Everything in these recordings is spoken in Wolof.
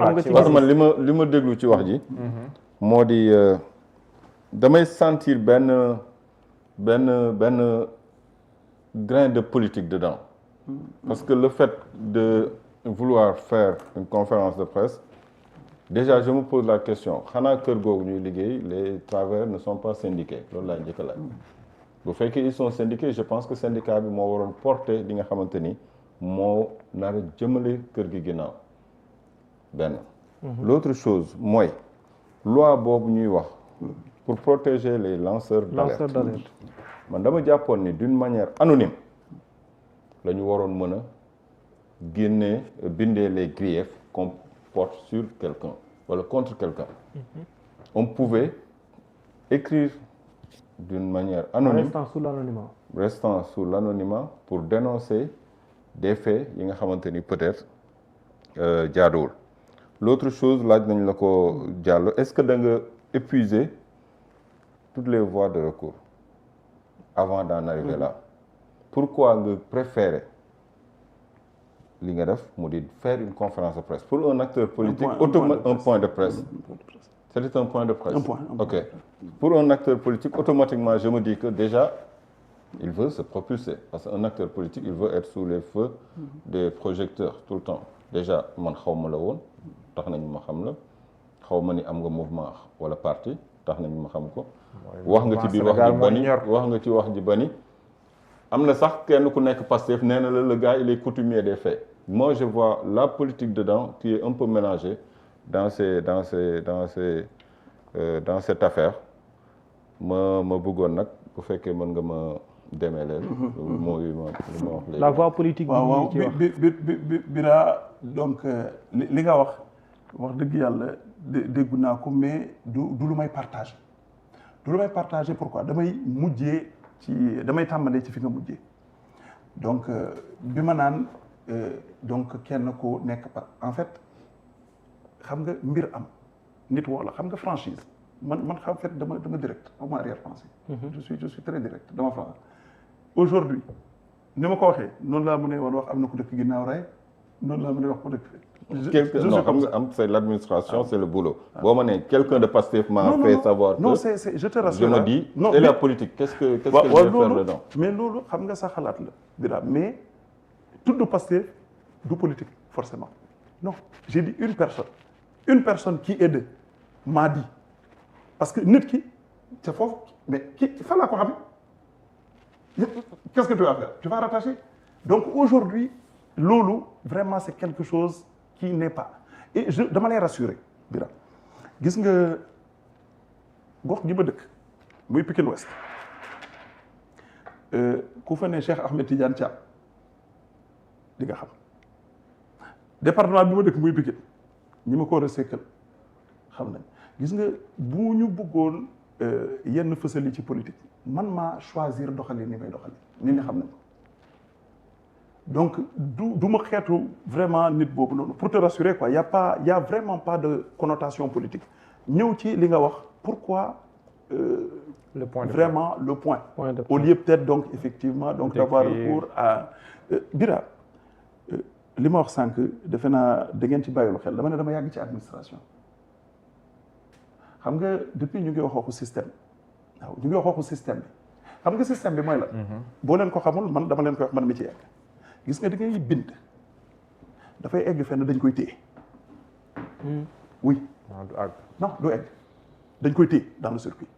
am nga ci parce que man li ma déglu ci wax ji. moo di damay sentir benn grain de politique dedans. Parce que le fait de vouloir faire une conférence de presse, déjà je me pose la question xanaa kër googu ñuy liggéey les travailleurs ne sont pas syndiqués loolu laa njëkk a laaj. bu fekkee ils sont syndiqués je pense que syndicat bi moo waroon porter li nga xamante ni moo nar a jëmale kër gi ginnaaw benn. L'autre chose mooy loi boobu ñuy wax pour protéger les lanceurs d'alerte. man dama jàppoon ni d'une manière anonyme la ñu waroon mën a génnee bindee les griefs qu'on porte sur quelqu'un wala contre quelqu'un. On pouvait écrire d'une manière anonyme restant sous l'anonymat pour dénoncer des faits yi nga xamante ni peut-être jaaduwul. L'autre chose laaj nañ la ko Diallo est-ce que da nga épuiser toutes les voies de recours avant d'en arriver là. Pourquoi nga préférer li nga def mu di faire une conférence de presse pour un acteur politique un point de presse. C'était un point de presse. Ok. Pour un acteur politique automatiquement je me dis que déjà il veut se propulser parce qu'un acteur politique il veut être sous les feux des projecteurs tout le temps. Déjà man xaw ma la woon tax nañu ma xam la xaw ma ni am nga mouvement wala parti tax nañu ma xam ko. wax nga ci biir wax ji bani wax nga ci wax ji bani. am na sax kenn ku nekk Pastef nee na la le gars il est coutumier des faits. Moi je vois la politique dedans qui est un peu mélangée dans cette affaire ma bëggoon nag bu fekkee mën nga ma demee leen. mooy ma wax léegi. la voie politique bi Bira donc li nga wax dëgg yàlla déggu naa ko mais du lu may partager du lu may partager pourquoi damay tàmbalee ci fi nga mujjee donc bi ma naan donc kenn ku nekk en fait xam nga mbir am nit woo la xam nga franchise man en fait dama direct ama arrière-pensée. je suis très direct dama franc aujourd'hui ni ma ko waxee noonu laa mën a woon wax am na ku dëkk ginnaaw raay noonu laa mën a wax ku dëkk non xam nga am c'est l'administration c'est le boulot. boo ma nee quelqu'un de Pastef m'a fait savoir. non c'est je te rassure. je me dis et la politique qu'est-ce que je vais faire dedans. mais loolu xam nga sa xalaat la Bira mais tudd Pastef du politique forcément non j'ai dit une personne qui aide m'a dit parce que nit ki c'est foofu mais ki fa laa ko xam qu'est-ce que tu vas faire tu vas rattacher donc aujourd'hui loolu vraiment c'est quelque chose qui n'est pas et dama lay rassurer Bira gis nga gox gi ma dëkk muy Pikine Ouest ku fa ne Cheikh Ahmed Tidiane Thiam di nga xam département bi ma dëkk muy Pikine ñi ma ko war a sekkal xam nañ gis nga bu ñu bëggoon yenn fësal yi ci politique man maa choisir doxali ni may doxali nit ñi xam nañ ko donc du ma xeetu vraiment nit boobu noonu pour te rassurer quoi y a vraiment pas de connotation politique ñëw ci li nga wax pourquoi le point vraiment le point au lieu peut-être donc effectivement donc d'avoir recours à Bira li ma wax sànq defe naa da ngeen ci bàyyil xel dama ne dama yàgg ci administration xam nga depuis ñu ngi waxu système waaw ñu ngi waxu système bi xam nga système bi mooy la boo leen ko xamul man dama leen koy wax man mi ci yegg gis nga da ngay bind dafay egg fenn dañ koy téye oui non du egg dañ koy téye dans le circuit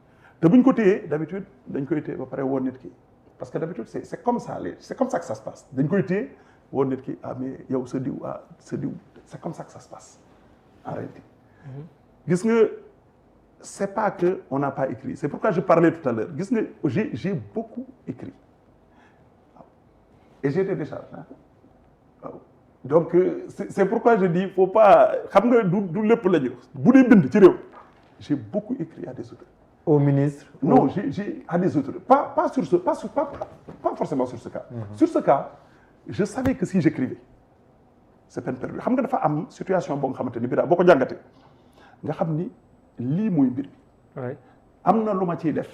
te buñ ko téyee d'habitude dañ koy téye ba pare woon nit ki parce que d'habitude c'est comme ça c'est comme ça que ça se passe dañ koy téye woon nit ki mais yow sa diw c'est comme ça que ça se passe en réalité gis nga c'est pas que on n'a pas écrit c'est pourquoi je parlais tout à l'heure gis nga j'ai beaucoup écrit et j'ai été déchargé waaw donc c'est pourquoi je dis faut pas xam nga du lépp la ñu bu dee bind ci réew j'ai beaucoup écrit à des autorités au ministre non j'ai à des autorités pas forcément sur ce cas sur ce cas je savais que si j'écrivais c'est peine perdue xam nga dafa am situation boo nga xamante ni bi daal boo ko jàngatee nga xam ni lii mooy mbir bi am na lu ma ciy def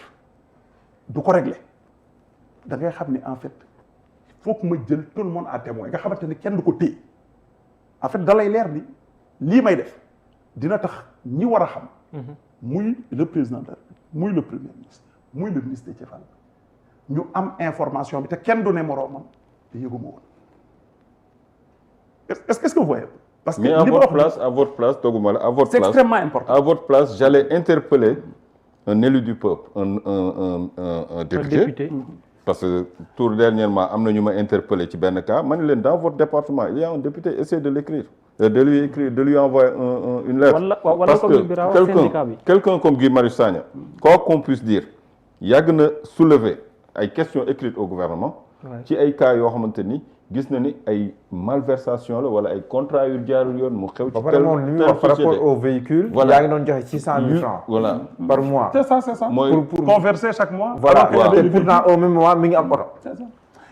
du ko régler da ngay xam ni en fait faut que ma jël tout le monde à témoin nga xamante ni kenn du ko téye en fait da lay leer ni lii may def dina tax ñi war a xam muy le président de la République muy le premier ministre muy le ministre Déthié Fall ñu am information bi te kenn du ne moroomam te yëguma woon est-ce que vous voyez parce que mais à votre place doguma la à votre c'est place extrêmement important à votre place j'allais interpeller un élu du peuple un député parce que tout dernièrement am na ñu ma interpellé ci benn cas ma ne leen dans votre département il y a un député essayez de l'écrire de lui envoyer une lettre parce que quelqu'un comme Guy Marius Sagna quoi qu'on puisse dire yàgg na soulever ay questions écrites au gouvernement ci ay cas yoo xamante ni gis na ni ay malversation la wala ay contrat yu jaarul yoon mu xew ci telle société par rapport au véhicule yaa ngi doon joxe 600 000 francs voilà par mois c'est ça mooy pour converser chaque mois voilà et pourtant au même moment mi ngi am oto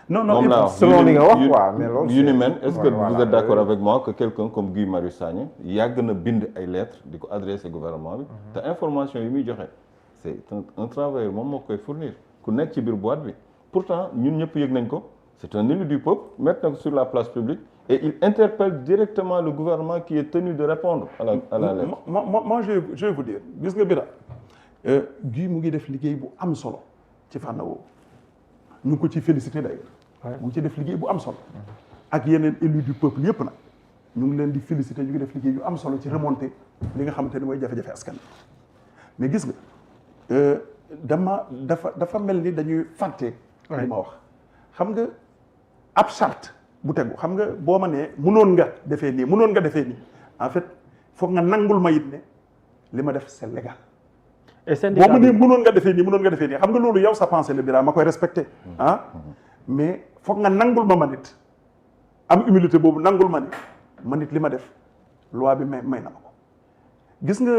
non selon li nga wax quoi mais loolu yu ni mel est-ce que vous êtes d'accord avec moi que quelqu'un comme Guy Marius Sagna yàgg na bind ay lettres di ko adresser gouvernement bi te information yi muy joxe c'est un travailleur moom moo koy fournir ku nekk ci biir boîte bi pourtant ñun ñëpp yëg nañ ko c'est un élu du peuple mettre na ko sur la place publique et il interpelle directement le gouvernement qui est tenu de répondre à la lettre. moi je vais vous dire gis nga Bira Guy mu ngi def liggéey bu am solo ci fànn woowu ñu ngi ko ci féliciter d'ailleurs mu ngi ci def liggéey bu am solo ak yeneen élus du peuple yëpp nag ñu ngi leen di féliciter ñu ngi def liggéey yu am solo ci remonter li nga xamante ni mooy jafe-jafe askan mais gis nga dafa mel ni dañuy fàtte li ma wax xam nga ab charte bu tegu xam nga boo ma nee mënoon nga defee nii en fait foog nga nangul ma it ne li ma def c'est légal et syndicat boo ma nee mënoon nga defee nii xam nga loolu yow sa pensée la Bira ma koy respecté mais foog nga nangul ma nit am humilité boobu nangul ma nit li ma def loi bi may na ma ko gis nga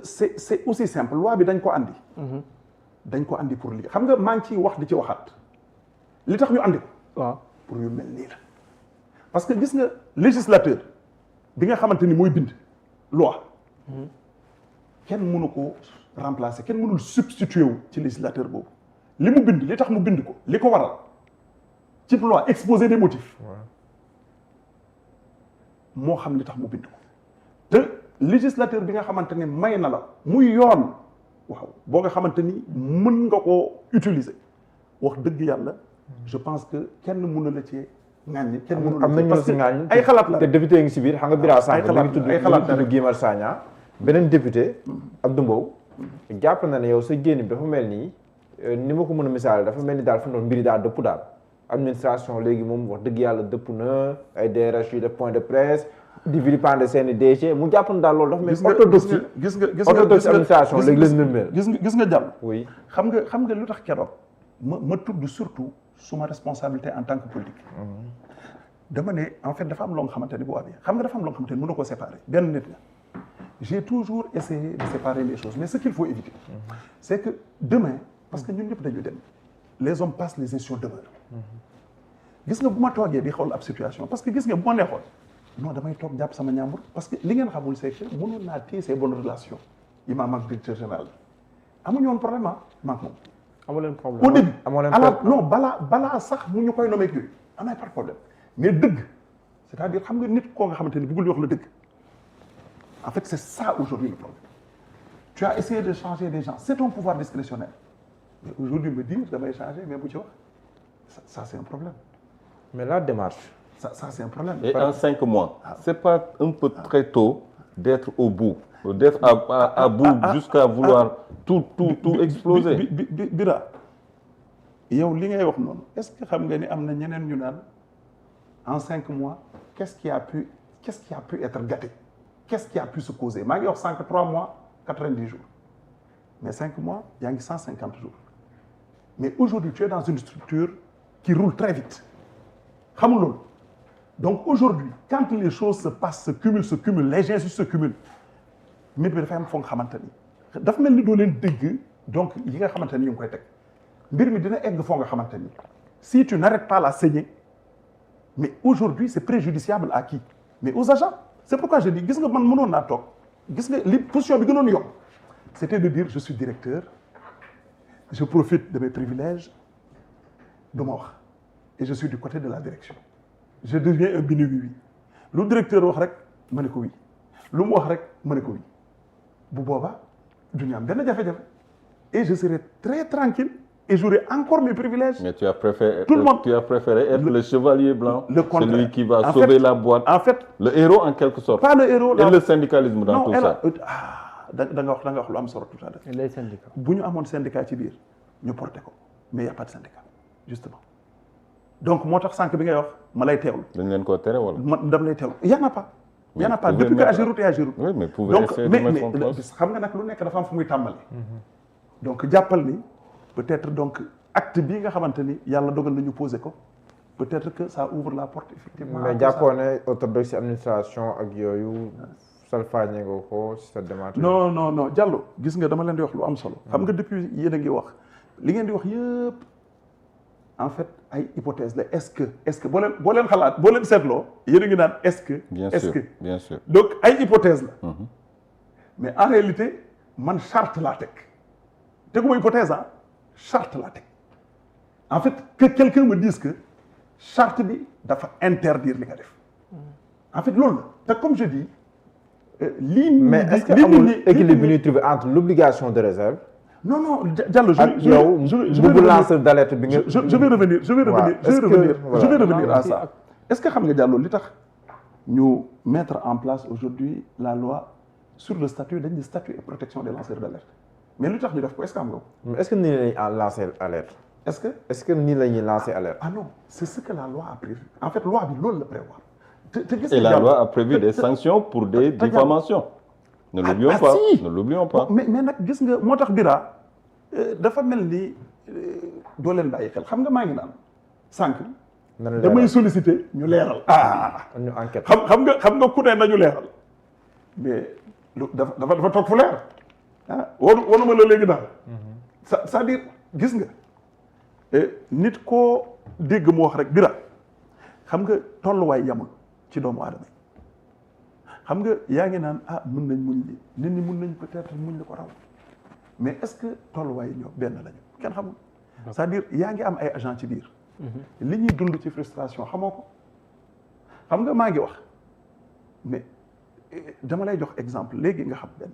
c'est aussi simple loi bi dañ ko andi pour lii xam nga maa ngi ciy wax di ci waxaat li tax ñu andi ko waaw pour yu mel nii la parce que gis nga législateur bi nga xamante ni mooy bind loi kenn mënu ko remplacer kenn mënul substituer wu ci législateur boobu li mu bind li tax mu bind ko li ko waral ci loi exposé des motifs moo xam li tax mu bind ko te législateur bi nga xamante ni may na la muy yoon waaw boo nga xamante ni mën nga koo utiliser wax dëgg yàlla je pense que kenn mën na la ci ŋàññi kenn mënu la am nañu la si ŋàññi ay xalaat la te député ngi si biir xam nga Bira Sànq xalaat ngi tudd ay xalaat la tudd Guy Marius Sagna beneen député Abdou Mbow jàpp na ne yow sa génn bi dafa mel nii ni ma ko mën a misaal dafa mel ni daal fi mu doon mbiri daal dëpp daal administration léegi moom wax dëgg yàlla dëpp na ay DRH yu def point de presse di vilipender seeni DG mu jàpp na daal loolu dafa mel ni orthodoxie orthodoxie administration léegi leen nëmmeel gis nga jàll oui xam nga lu tax keroog ma tudd surtout suma responsabilité en tant que politique dama ne en fait dafa am loo nga xamante ni bu amee xam nga dafa am loo nga xamante ni mën na koo séparer benn nit la j'ai toujours essayé de séparer les choses mais ce qu'il faut éviter c'est que demain parce que ñun ñëpp dañu dem les hommes passent les institutions demeurent gis nga bu ma toogee di xool ab situation parce que gis nga bu ma neexoon non damay toog jàpp sama ñaambur parce que li ngeen xamul c'est que mënoon naa téye ces bonnes relations imam ak directeur général amuñu woon problème maak moom amu leen problème au début amoo leen alors non balaa sax mu ñu koy nommer yooyu am na pas de problème mais dëgg c'est-à-dire xam nga nit koo nga xamante ni bëggul wax la dëgg en fait c'est ça aujourd'hui le problème tu as essayé de changer des gens c'est ton pouvoir discrétionnaire mais aujourd'hui me dire damay changer mais bu ci wax ça c'est un problème mais la démarche ça c'est un problème et en 5 mois c'est pas un peu très tôt d'être au bout d'être à bout jusqu'à vouloir tout exploser Bira yow li ngay wax noonu est-ce que xam nga ni am na ñeneen ñu naan en 5 mois qu'est-ce qui a pu être gâté qu'est-ce qui a pu se causer maa ngi wax 3 mois 90 jours mais 5 mois yaa ngi 150 jours mais aujourd'hui tu es dans une structure qui roule très vite xamul loolu donc aujourd'hui quand les choses se passent se cumulent les injustices se cumulent mbir bi dafay am foo nga xamante ni dafa mel ni doo leen dégg donc yi nga xamante ni ñu ngi koy teg mbir mi dina egg foo nga xamante ni si tu n'arrêtes pas la saignée mais aujourd'hui c'est préjudiciable à qui mais aux agents c'est pourquoi je dis gis nga man mënoon naa toog gis nga li position bi gënoon yomb c'était de dire je suis directeur je profite de mes privilèges du ma wax et je suis du côté de la direction je deviens un bini oui lu directeur wax rek ma ne ko oui lu mu wax rek ma ne ko oui bu boobaa du ñu am benn jafe-jafe et je serai très tranquille et j'aurai encore mes privilèges. Mais tu as préféré, Tout le monde- tu as préféré être le chevalier blanc, le contraire. celui qui va En sauver fait- la boîte, En fait, le héros en quelque sorte. pas le héros. Et le syndicalisme dans non, tout elle ça. da nga wax lu am solo tout à l'heure. les syndicats. bu ñu amoon syndicat ci biir ñu porté ko mais y a pas de syndicat justement donc moo tax sànq bi ngay wax ma lay teewlu dañ leen koo tere wala. man dama lay teewlu y en a pas. y en a pas pouvez depuis que mettre- Ageroute et Ageroute. Oui, mais pouvez donc essayer de mais mettre en place. xam nga nag lu nekk dafa am fu muy tàmbali. donc jàppal ni peut-être donc acte bii nga xamante ni yàlla dogal nañu posé ko peut-être que ça ouvre la porte effectivement. à mais tout ça. jàppoo ne orthodoxie administration ak yooyu salfaañe nga ko ci sa démarche. non Diallo gis nga dama leen di wax lu am solo. xam nga depuis yéen a ngi wax li ngeen di wax yëpp en fait ay hypothèse la est-ce que boo leen xalaat boo leen seetloo yéen a ngi naan est-ce que. Bien est-ce sûr, que bien sûr. donc ay hypothèse la. mais en réalité man charte laa teg teguma hypothèse ah charte laa teg en fait que quelqu'un me dise que charte bi dafa interdire li nga def en fait loolu la te comme je dis. lii mais est-ce que amul équilibre bi ñuy trouver entre l'obligation de réserve. non Diallo ak yow bëgg lanceur d'alerte bi nga. je vais revenir à ça est-ce que xam nga Diallo li tax ñu mettre en place aujourd'hui la loi sur le statut dañ di statut et protection des lanceurs d'alerte mais lu tax ñu def ko est-ce que xam nga ko. est-ce que nii la ñuy lancer alerte. est-ce que nii la ñuy lancer alerte. ah non c'est ce que la loi a prévu en fait loi bi loolu la prévoir. Et la loi a prévu des sanctions pour des diffamations. Ne l'oublions pas, si. ne l'oublions pas. mais nag gis nga moo tax Bira dafa mel ni doo leen bàyyi xel xam nga maa ngi naan sànq. damay solliciter ñu leeral. ñu enquête. xam nga ku ne nañu leeral mais dafa toog fu leer wanu ma la léegi daal. c'est-à-dire gis nga nit koo dégg mu wax rek Bira xam nga tolluwaay yamul ci doomu aadama yi xam nga yaa ngi naan mën nañ muñ li nit ñi mën nañ peut-être muñ la ko raw mais est-ce que tolluwaay yi ñoo benn lañu kenn xamul c'est-à-dire yaa ngi am ay agent ci biir li ñuy dund ci frustration xamoo ko xam nga maa ngi wax mais dama lay jox exemple léegi nga xam benn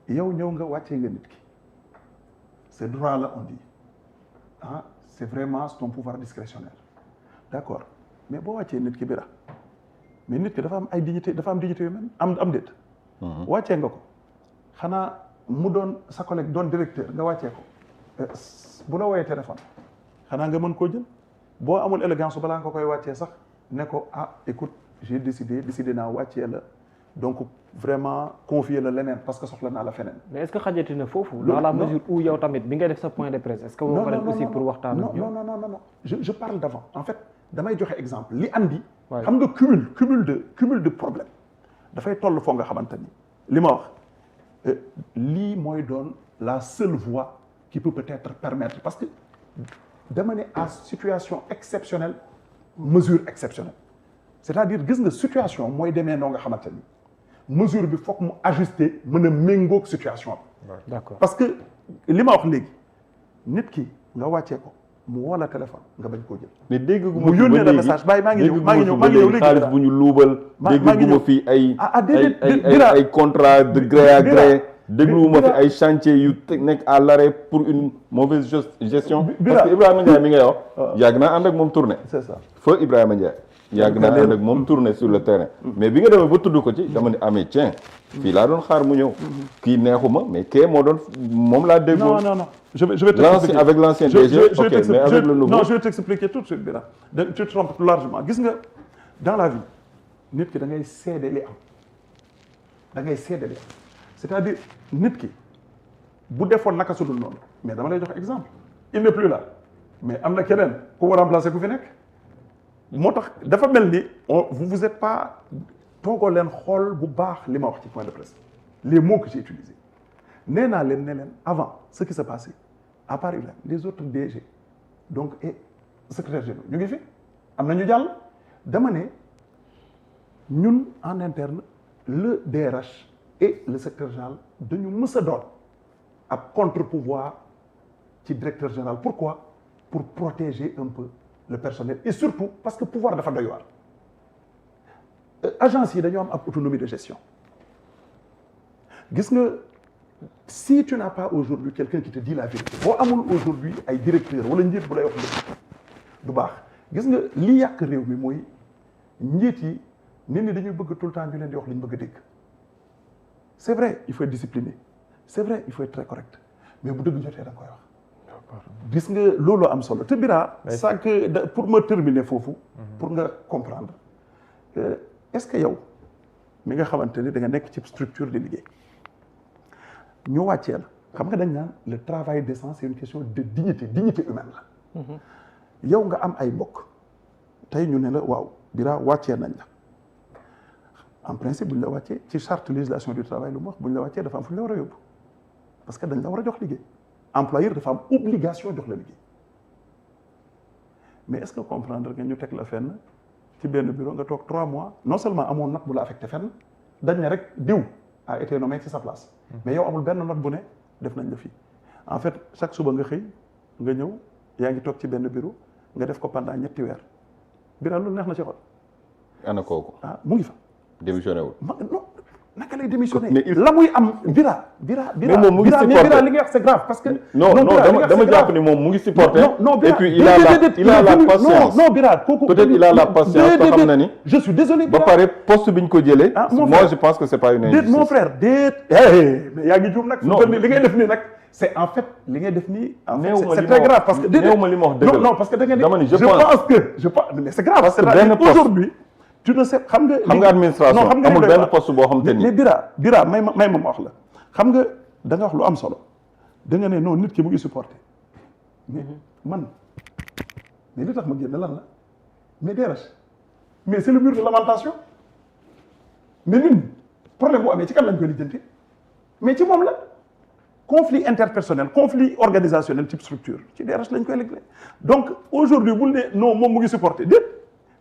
yow ñëw nga wàccee nga nit ki c'est droit la on dit c'est vraiment ton pouvoir discrétionnaire d'accord mais boo wàccee nit ki Bira mais nit ki dafa am ay dignité dafa am dignité yu mel am déet wàccee nga ko xanaa mu doon sa collègue doon directeur nga wàccee ko bu la woowee téléphone xanaa nga mën koo jël boo amul élégance balaa nga koy wàccee sax ne ko écoute j'ai décidé naa wàccee la donc vraiment confier la leneen parce que soxla naa la feneen. mais est-ce que xajati na foofu. dans la mesure où yow tamit bi nga def sa point de presse. est-ce que woo nga leen aussi pour waxtaan ak ñoom. non je parle d'avant en fait damay joxe exemple li andi. Ouais. xam nga cumul de problème dafay toll foo nga xamante ni li ma wax lii mooy doon la seule voie qui peut peut-être permettre parce que dama ne à situation exceptionnelle mesure exceptionnelle c'est-à-dire gis nga situation mooy demee noo nga xamante ni mesure bi foog mu ajuster mën a méngoog situation bi. d'accord parce que li ma wax léegi nit ki nga wàccee ko mu woo la téléphone nga bañ koo jël. mais dégg gu ma mu yónnee la message bàyyi maa ngi ñëw léegi xaalis bu ñu luubal. dégg gu ma fi ay contrat de gré à gré. déglu ma fi ay chantier yu nekk à l'arrêt pour une mauvaise gestion. parce que Ibrahima Ndiaye mi ngay wax. yàgg naa ànd ak moom tournée. c'est ça feu Ibrahima Ndiaye. yàgg naa ànd ak moom tournée sur le terrain. mais bi nga demee ba tudd ko ci dama ne amee tiens. fii laa doon xaar mu ñëw. kii neexuma mais kee moo doon moom laa déggoo. non je vais t'expliquer. Avec l'ancien DG, ok, mais avec le nouveau. Non, je vais t'expliquer tout de suite, Bira. Tu te trompes largement. Gis nga dans la vie nit ki da ngay seede li am da ngay seede li am c'est-à-dire nit ki bu defoon naka su dul noonu mais dama lay jox exemple il n'est plus là mais am na keneen ku ko remplacer ku fi nekk moo tax dafa mel ni vous êtes pas toogoo leen xool bu baax li ma wax ci point de presse les mots que j'ai utilisés nee naa leen ne leen avant ce qui s'est passé à part Ibrahima les autres DG donc et secrétaire général ñu ngi fi am na ñu jàll dama ne ñun en interne le DRH et le secrétaire général dañu mës a doon ab contre-pouvoir ci directeur général pourquoi pour protéger un peu le personnel et surtout parce que pouvoir dafa doy waar agence yi dañoo am ab autonomie de gestion gis nga si tu n'as pas aujourd'hui quelqu'un qui te dit la vérité boo amul aujourd'hui ay directeur wala njiit bu lay wax dëgg du baax gis nga li yàq réew mi mooy njiit yi nit ñi dañuy bëgg tout le temps ñu leen di wax li ñu bëgg a dégg c'est vrai il faut être discipliné c'est vrai il faut être très correct mais bu dëgg jotee da nga koy wax gis nga loolu am solo te Bira sànq pour me terminer foofu pour nga comprendre est-ce que yow mi nga xamante ni da nga nekk ci structure de liggéey ñu wàccee la xam nga dañ naan le travail décent c'est une question de dignité humaine la yow nga am ay mbokk tey ñu ne la waaw Bira wàccee nañ la en principe bu ñu la wàccee ci charte législation du travail lu mu wax bu ñu la wàccee dafa am fu ñu la war a yóbbu parce que dañ la war a jox liggéey employeur dafa am obligation jox la liggéey mais est-ce que comprendre nga ñu teg la fenn ci benn bureau nga toog 3 mois non seulement amoon note bu la affecté fenn dañ ne rek diw a été nommé ci sa place mais yow amul benn note bu ne def nañ la fii en fait chaque suba nga xëy nga ñëw yaa ngi toog ci benn bureau nga def ko pendant 2 weer Bira loolu neex na ci xol. ana kooku. ah mu ngi fa. démissionné wul. non naka lay démissionné. mais la muy am Bira. mais moom mu ngi supporté mais Bira li nga wax c'est grave parce que. non dama jàpp ni moom mu ngi supporté. non Bira et puis il a la patience. non Bira kooku. peut-être il a la patience te xam na ni. je suis désolé ba pare poste bi ñu ko jëlee. moi je pense que c'est pas une injustice. mon frère mais yaa ngi juum nag. non li ngay def nii nag. c'est en fait li ngay def nii. c'est très grave parce que. néew ma li ma wax dëgg la non parce que da nga ni. dama ni je pense mais c'est grave. parce que benn poste aujourd'hui tu ne sais xam nga administration amul benn poste boo xam te ni. mais Bira may ma wax la xam nga da nga wax lu am solo da nga ne non nit ki mu ngi supporté mais man mais li tax ma génn lan la mais DRH mais c'est le mur de lamentation mais ñun problème bu amee ci kan lañ koy lijjanti mais ci moom la conflit interpersonnel conflit organisationnel type structure ci DRH lañ koy liggéey donc aujourd'hui bul ne non moom mu ngi supporté déet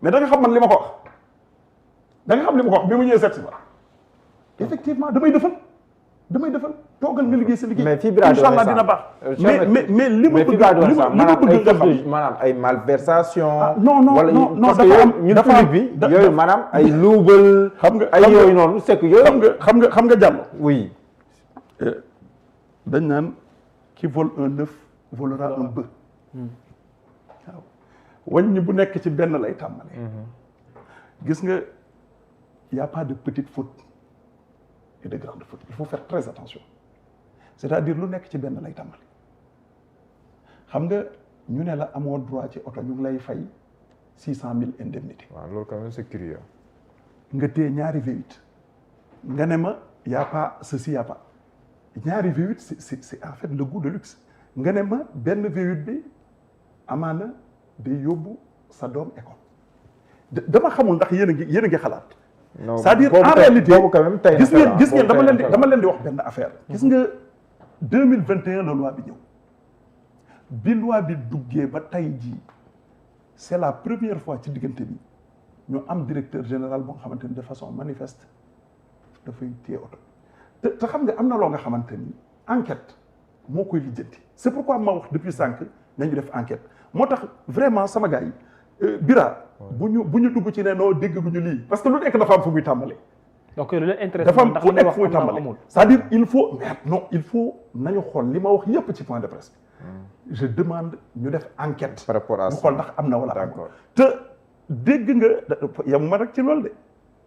mais da nga xam man li ma ko wax da nga xam li ma ko wax bi mu ñëwee seet si ma effectivement damay defal toogal nga liggéey sa liggéey. mais fii Bira incha allah dina baax. mais li ma bëgg nga xam maanaam ay malversation. non parce que ñun public bi yooyu maanaam ay luubal. xam nga ay yooyu noonu c'est que yooyu. xam nga jàll. oui. dañ naan qui vole un œuf volera un bœuf. waaw wàññi bu nekk ci benn lay tàmbale. gis nga y a pas de petite faute et de grande faute il faut faire très attention c'est-à-dire lu nekk ci benn lay tàmbale xam nga ñu ne la amoo droit ci oto ñu ngi lay fay 600 000 indemnité. waaw loolu quand même c'est curieux. nga téye ñaari V8 nga ne ma y a pas ceci y a pas ñaari V8 c'est en fait le goût de luxe nga ne ma benn V8 bi amaana day yóbbu sa doom école dama xamul ndax yéen a ngi xalaat. c'est-à-dire en réalité gis ngeen dama leen di wax benn affaire. gis nga 2021 la loi bi ñëw bi loi bi duggee ba tey jii c'est la première fois ci diggante bi ñu am directeur général boo nga xamante ni de façon manifeste dafay téye oto te xam nga am na loo nga xamante ni enquête moo koy lijjanti c'est pourquoi ma wax depuis sànq nañu def enquête moo tax vraiment sama gars yi Bira bu ñu dugg ci ne noo dégg gu ñu lii parce que lu nekk dafa am fu muy tàmbalee. donc lu leen intéressé dafa am fu nekk fu muy tàmbalee c'est-à-dire il faut nañu xool li ma wax yépp ci point de presse je demande ñu def enquête. par rapport à ñu xool ndax am na wala amul te dégg nga yamuma rek ci loolu de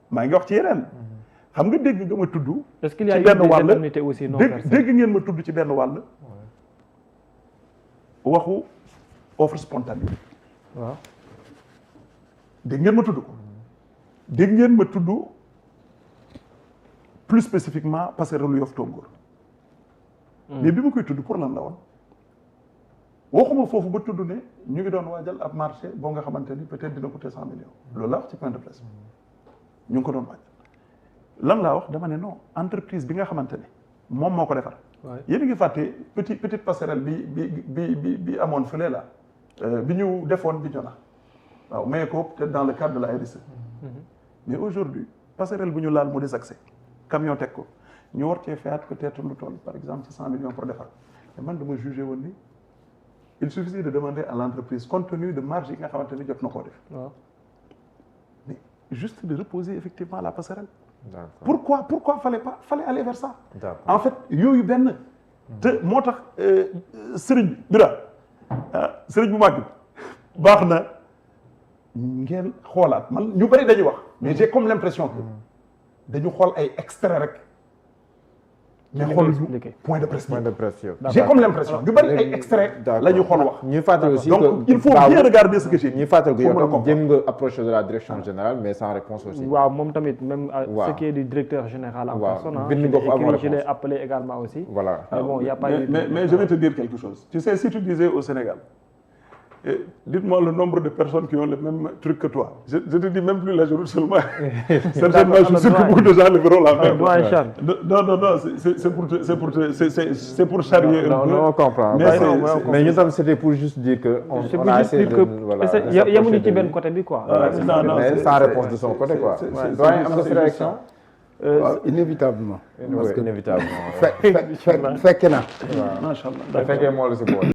maa ngi wax ci yeneen. xam nga dégg nga ma tudd. est-ce qu'il y a eu des indemnités aussi non versées dégg ngeen ma tudd ci benn wàll. waxu offre spontanée. waaw. dégg ngeen ma tudd ko. dégg ngeen ma tudd plus spécifiquement passerelle Yoff Tongoor. mais bi ma koy tudd pour lan la woon. waxuma foofu ba tudd ne ñu ngi doon waajal ab marché boo nga xamante ni peut-être dina coûter 100 millions. loolu laa wax ci point de presse ñu ngi ko doon waajal. lan laa wax dama ne non entreprise bi nga xamante ne moom moo ko defar. yéen a ngi fàtte petite passerelle bi amoon fële la bi ñu defoon bi ñona waaw mais ko peut-être dans le cadre de la RSE. mais aujourd'hui passerelle bu ñu laal mu des accès camion teg ko ñu war cee fayaat peut-être lu toll par exemple ci 100 millions pour defar mais man dama jugé woon ni il suffisait de demander à l'entreprise compte tenu de marge yi nga xamante ni jot na koo def. waaw. mais juste de reposer effectivement la passerelle. pourquoi fallait aller vers ça. D'accord. En fait yooyu benn. te moo tax sëriñ bira sëriñ bu màgg baax na ngeen xoolaat man ñu bëri dañuy wax mais j'ai comme l'impression que dañu xool ay extrait rek mais xool point de presse yow. j'ai comme l'impression ñu bëri ay extrait la ñu xool wax ñuy fàttali aussi donc il faut bien regarder ce que j'ai dit. ñuy fàttali que yow tam jéem nga approché de la direction générale mais sans réponse aussi. waaw moom tamit même ce qui est du directeur général en personne. bind nga ko am réponse je l'ai appelé également aussi. voilà mais bon il y a pas eu mais je vais te dire quelque chose. Tu sais, si tu disais au Sénégal, dites-moi le nombre de personnes qui ont le même truc que toi. Je te dis même plus la journée seulement. Certainement, je suis sûr que beaucoup de gens leveront la main. Non, c'est pour charrier un peu. Non, on comprend. Mais nous, c'était pour juste dire que on a essayé de... Il y a mon équipe ben côté bi quoi. Mais sans réponse de son côté quoi. Doyen, am nga si réaction? Inévitablement. Inévitablement. Fekk na. Machallah. fekkee moo la si boole.